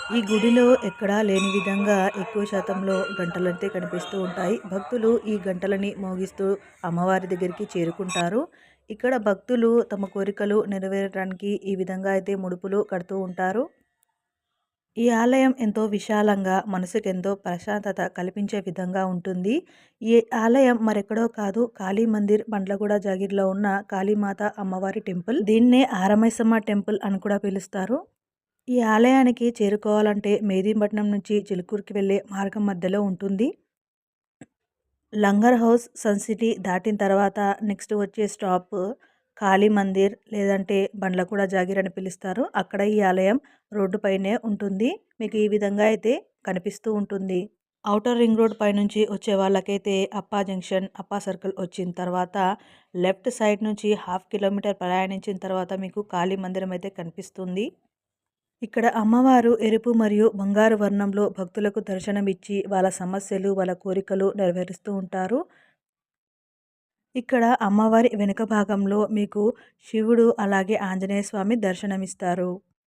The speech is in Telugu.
ఈ గుడిలో ఎక్కడా లేని విధంగా ఎక్కువ శాతంలో గంటలైతే కనిపిస్తూ ఉంటాయి. భక్తులు ఈ గంటలని మోగిస్తూ అమ్మవారి దగ్గరికి చేరుకుంటారు. ఇక్కడ భక్తులు తమ కోరికలు నెరవేరడానికి ఈ విధంగా అయితే ముడుపులు కడుతూ ఉంటారు. ఈ ఆలయం ఎంతో విశాలంగా మనసుకెంతో ప్రశాంతత కల్పించే విధంగా ఉంటుంది. ఈ ఆలయం మరెక్కడో కాదు, కాళీ మందిర్ బండ్లగూడ జాగీర్‌లో ఉన్న కాళీమాత అమ్మవారి టెంపుల్. దీన్నే ఆరమైసమ్మ టెంపుల్ అని కూడా పిలుస్తారు. ఈ ఆలయానికి చేరుకోవాలంటే మెహదీపట్నం నుంచి చిలుకూరుకి వెళ్ళే మార్గం మధ్యలో ఉంటుంది. లంగర్ హౌస్, సన్ సిటీ దాటిన తర్వాత నెక్స్ట్ వచ్చే స్టాప్ కాళీ మందిర్, లేదంటే బండ్లగూడ జాగీర్ అని పిలుస్తారు. అక్కడ ఈ ఆలయం రోడ్డు పైనే ఉంటుంది. మీకు ఈ విధంగా అయితే కనిపిస్తూ ఉంటుంది. ఔటర్ రింగ్ రోడ్ పైనుంచి వచ్చే వాళ్ళకైతే అప్పా జంక్షన్, అప్పా సర్కిల్ వచ్చిన తర్వాత లెఫ్ట్ సైడ్ నుంచి హాఫ్ కిలోమీటర్ ప్రయాణించిన తర్వాత మీకు కాళీ మందిరం అయితే కనిపిస్తుంది. ఇక్కడ అమ్మవారు ఎరుపు మరియు బంగారు వర్ణంలో భక్తులకు దర్శనమిచ్చి వాళ్ళ సమస్యలు, వాళ్ళ కోరికలు నెరవేరుస్తూ ఉంటారు. ఇక్కడ అమ్మవారి వెనుక భాగంలో మీకు శివుడు అలాగే ఆంజనేయ స్వామి దర్శనమిస్తారు.